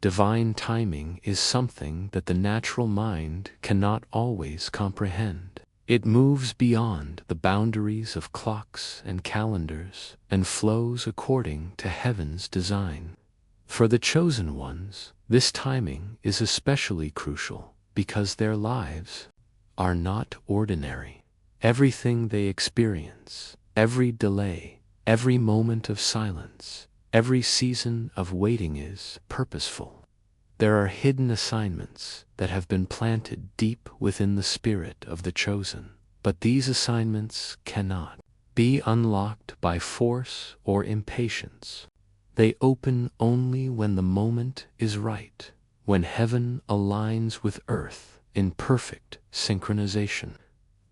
divine timing is something that the natural mind cannot always comprehend. It moves beyond the boundaries of clocks and calendars and flows according to heaven's design. For the chosen ones, this timing is especially crucial because their lives are not ordinary. Everything they experience, every delay, every moment of silence, every season of waiting is purposeful. There are hidden assignments that have been planted deep within the spirit of the chosen, but these assignments cannot be unlocked by force or impatience. They open only when the moment is right, when heaven aligns with earth in perfect synchronization.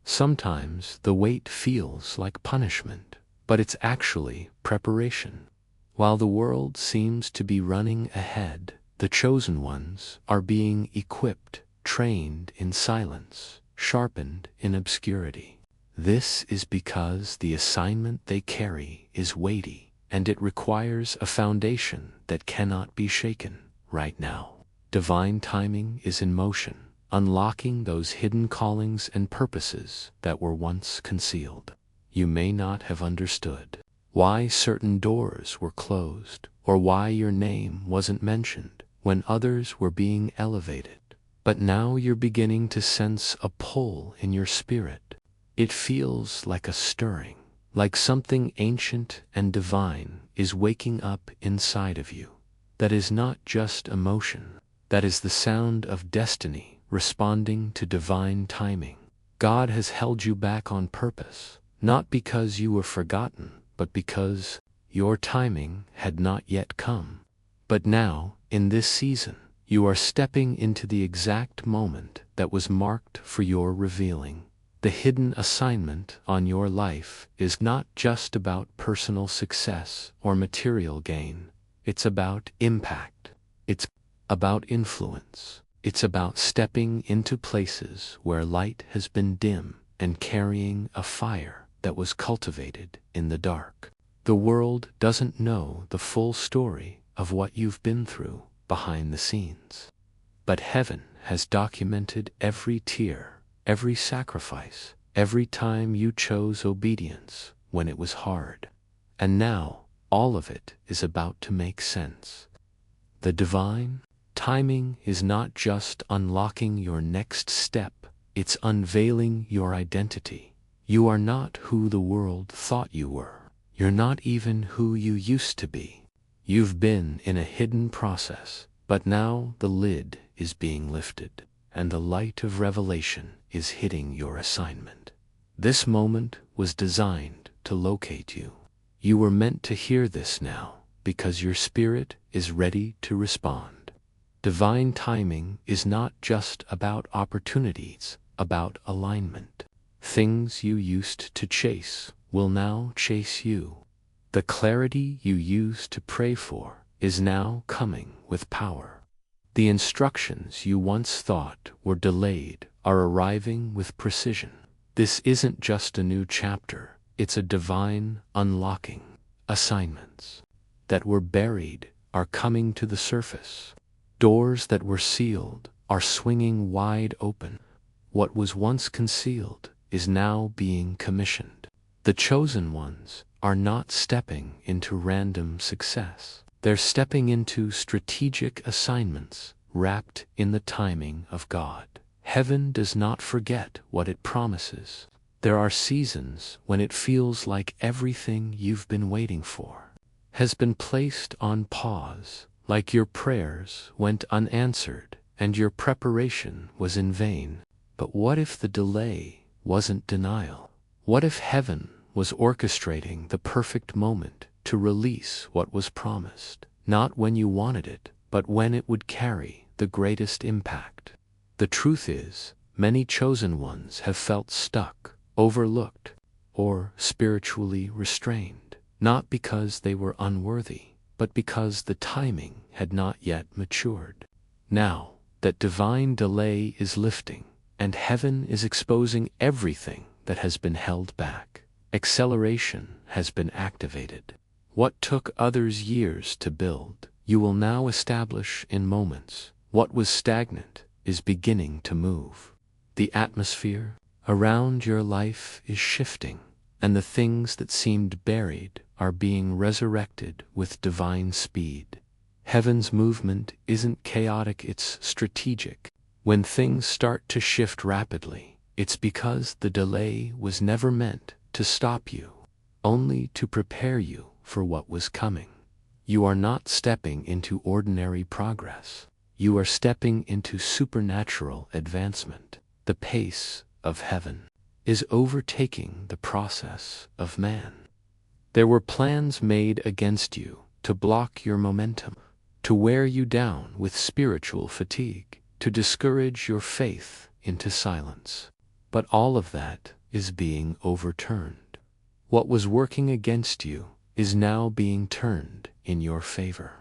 Sometimes the wait feels like punishment, but it's actually preparation. While the world seems to be running ahead, the chosen ones are being equipped, trained in silence, sharpened in obscurity. This is because the assignment they carry is weighty, and it requires a foundation that cannot be shaken right now. Divine timing is in motion, unlocking those hidden callings and purposes that were once concealed. You may not have understood why certain doors were closed, or why your name wasn't mentioned when others were being elevated. But now you're beginning to sense a pull in your spirit. It feels like a stirring, like something ancient and divine is waking up inside of you. That is not just emotion. That is the sound of destiny responding to divine timing. God has held you back on purpose, not because you were forgotten, but because your timing had not yet come. But now, in this season, you are stepping into the exact moment that was marked for your revealing. The hidden assignment on your life is not just about personal success or material gain. It's about impact. It's about influence. It's about stepping into places where light has been dim and carrying a fire that was cultivated in the dark. The world doesn't know the full story of what you've been through behind the scenes. But heaven has documented every tear, every sacrifice, every time you chose obedience when it was hard. And now, all of it is about to make sense. The divine timing is not just unlocking your next step, it's unveiling your identity. You are not who the world thought you were. You're not even who you used to be. You've been in a hidden process, but now the lid is being lifted, and the light of revelation is hitting your assignment. This moment was designed to locate you. You were meant to hear this now, because your spirit is ready to respond. Divine timing is not just about opportunities, about alignment. Things you used to chase will now chase you. The clarity you used to pray for is now coming with power. The instructions you once thought were delayed are arriving with precision. This isn't just a new chapter, it's a divine unlocking. Assignments that were buried are coming to the surface. Doors that were sealed are swinging wide open. What was once concealed is now being commissioned. The chosen ones are not stepping into random success. They're stepping into strategic assignments wrapped in the timing of God. Heaven does not forget what it promises. There are seasons when it feels like everything you've been waiting for has been placed on pause, like your prayers went unanswered and your preparation was in vain. But what if the delay wasn't denial? What if heaven was orchestrating the perfect moment to release what was promised, not when you wanted it, but when it would carry the greatest impact? The truth is, many chosen ones have felt stuck, overlooked, or spiritually restrained, not because they were unworthy, but because the timing had not yet matured. Now that divine delay is lifting, and heaven is exposing everything that has been held back, acceleration has been activated. What took others years to build you will now establish in moments. What was stagnant is beginning to move. The atmosphere around your life is shifting, and the things that seemed buried are being resurrected with divine speed. Heaven's movement isn't chaotic, it's strategic. When things start to shift rapidly, it's because the delay was never meant to stop you, only to prepare you for what was coming. You are not stepping into ordinary progress. You are stepping into supernatural advancement. The pace of heaven is overtaking the process of man. There were plans made against you to block your momentum, to wear you down with spiritual fatigue, to discourage your faith into silence. But all of that is being overturned. What was working against you is now being turned in your favor.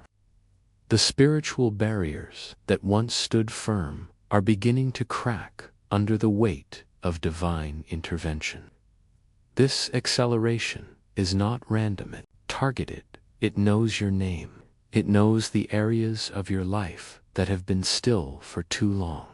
The spiritual barriers that once stood firm are beginning to crack under the weight of divine intervention. This acceleration is not random, it's targeted. It knows your name. It knows the areas of your life that have been still for too long.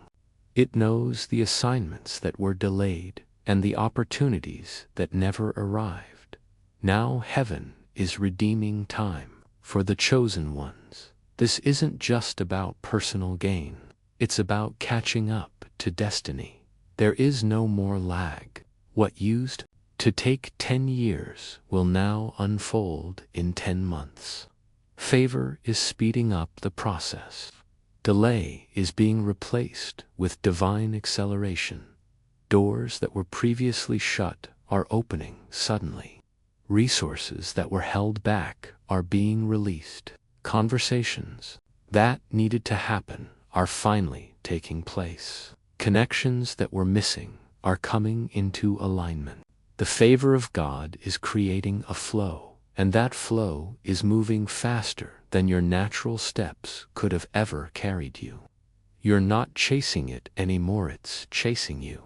It knows the assignments that were delayed and the opportunities that never arrived. Now heaven is redeeming time for the chosen ones. This isn't just about personal gain. It's about catching up to destiny. There is no more lag. What used to take 10 years will now unfold in 10 months. Favor is speeding up the process. Delay is being replaced with divine acceleration. Doors that were previously shut are opening suddenly. Resources that were held back are being released. Conversations that needed to happen are finally taking place. Connections that were missing are coming into alignment. The favor of God is creating a flow, and that flow is moving faster than your natural steps could have ever carried you. You're not chasing it anymore, it's chasing you.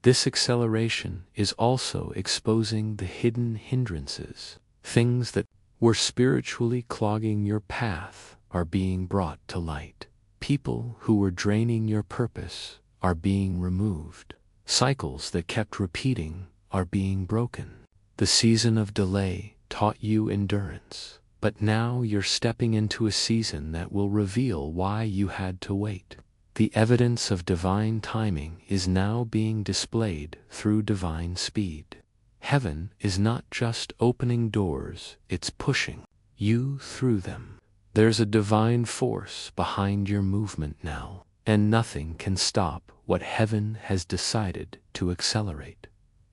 This acceleration is also exposing the hidden hindrances. Things that were spiritually clogging your path are being brought to light. People who were draining your purpose are being removed. Cycles that kept repeating are being broken. The season of delay taught you endurance, but now you're stepping into a season that will reveal why you had to wait. The evidence of divine timing is now being displayed through divine speed. Heaven is not just opening doors, it's pushing you through them. There's a divine force behind your movement now, and nothing can stop what heaven has decided to accelerate.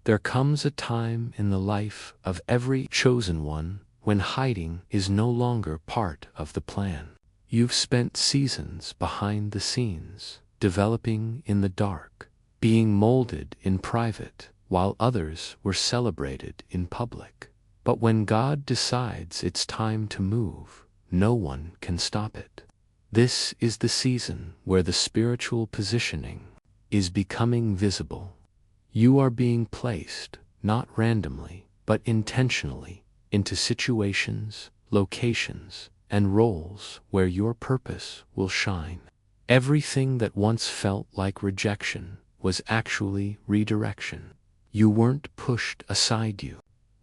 There comes a time in the life of every chosen one when hiding is no longer part of the plan. You've spent seasons behind the scenes, developing in the dark, being molded in private, while others were celebrated in public. But when God decides it's time to move, no one can stop it. This is the season where the spiritual positioning is becoming visible. You are being placed, not randomly, but intentionally, into situations, locations, and roles where your purpose will shine. Everything that once felt like rejection was actually redirection. You weren't pushed aside, you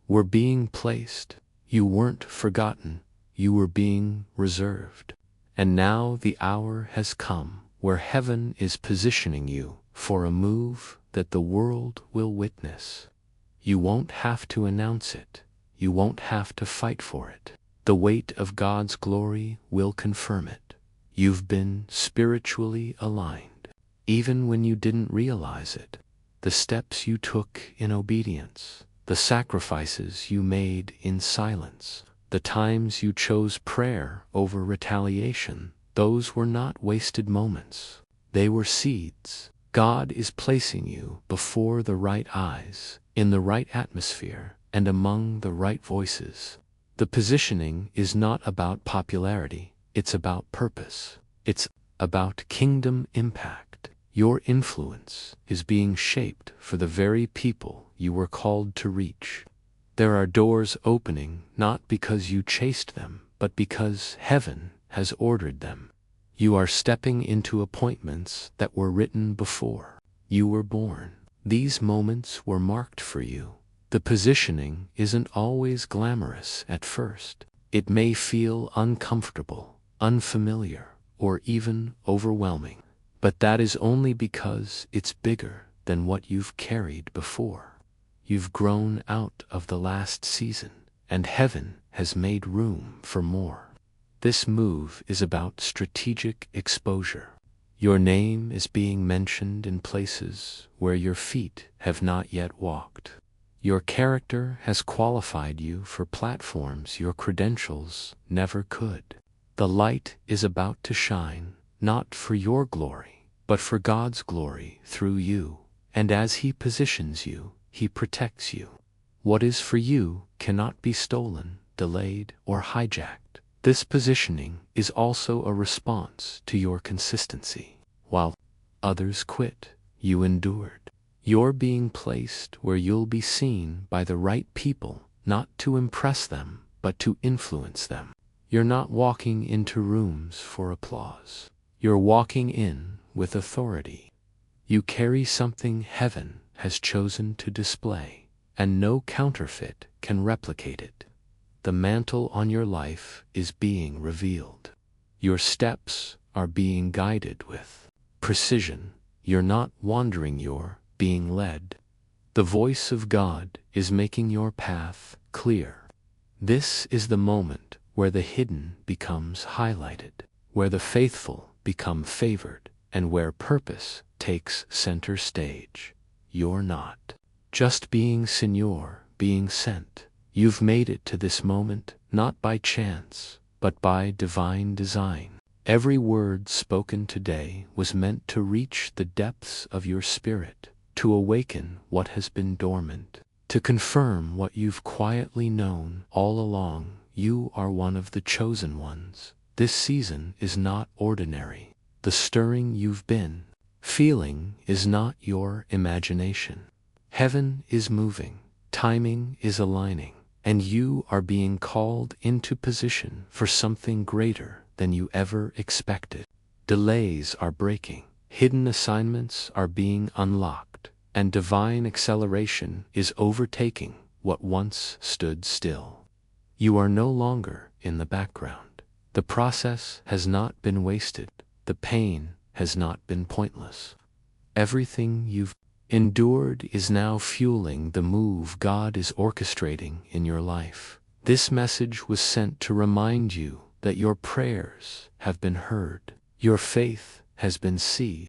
were being placed. You weren't forgotten, you were being reserved. And now the hour has come where heaven is positioning you for a move that the world will witness. You won't have to announce it. You won't have to fight for it. The weight of God's glory will confirm it. You've been spiritually aligned, even when you didn't realize it. The steps you took in obedience, the sacrifices you made in silence, the times you chose prayer over retaliation, those were not wasted moments. They were seeds. God is placing you before the right eyes, in the right atmosphere, and among the right voices. The positioning is not about popularity, it's about purpose. It's about kingdom impact. Your influence is being shaped for the very people you were called to reach. There are doors opening not because you chased them, but because heaven has ordered them. You are stepping into appointments that were written before you were born. These moments were marked for you. The positioning isn't always glamorous at first. It may feel uncomfortable, unfamiliar, or even overwhelming. But that is only because it's bigger than what you've carried before. You've grown out of the last season, and heaven has made room for more. This move is about strategic exposure. Your name is being mentioned in places where your feet have not yet walked. Your character has qualified you for platforms your credentials never could. The light is about to shine, not for your glory, but for God's glory through you. And as He positions you, He protects you. What is for you cannot be stolen, delayed, or hijacked. This positioning is also a response to your consistency. While others quit, you endured. You're being placed where you'll be seen by the right people, not to impress them, but to influence them. You're not walking into rooms for applause. You're walking in with authority. You carry something heaven has chosen to display, and no counterfeit can replicate it. The mantle on your life is being revealed. Your steps are being guided with precision. You're not wandering, you're being led. The voice of God is making your path clear. This is the moment where the hidden becomes highlighted, where the faithful become favored, and where purpose takes center stage. You're not just being seen, you're being sent. You've made it to this moment, not by chance, but by divine design. Every word spoken today was meant to reach the depths of your spirit, to awaken what has been dormant, to confirm what you've quietly known all along. You are one of the chosen ones. This season is not ordinary. The stirring you've been feeling is not your imagination. Heaven is moving, timing is aligning, and you are being called into position for something greater than you ever expected. Delays are breaking, hidden assignments are being unlocked, and divine acceleration is overtaking what once stood still. You are no longer in the background. The process has not been wasted. The pain has not been pointless. Everything you've endured is now fueling the move God is orchestrating in your life. This message was sent to remind you that your prayers have been heard, your faith has been seen,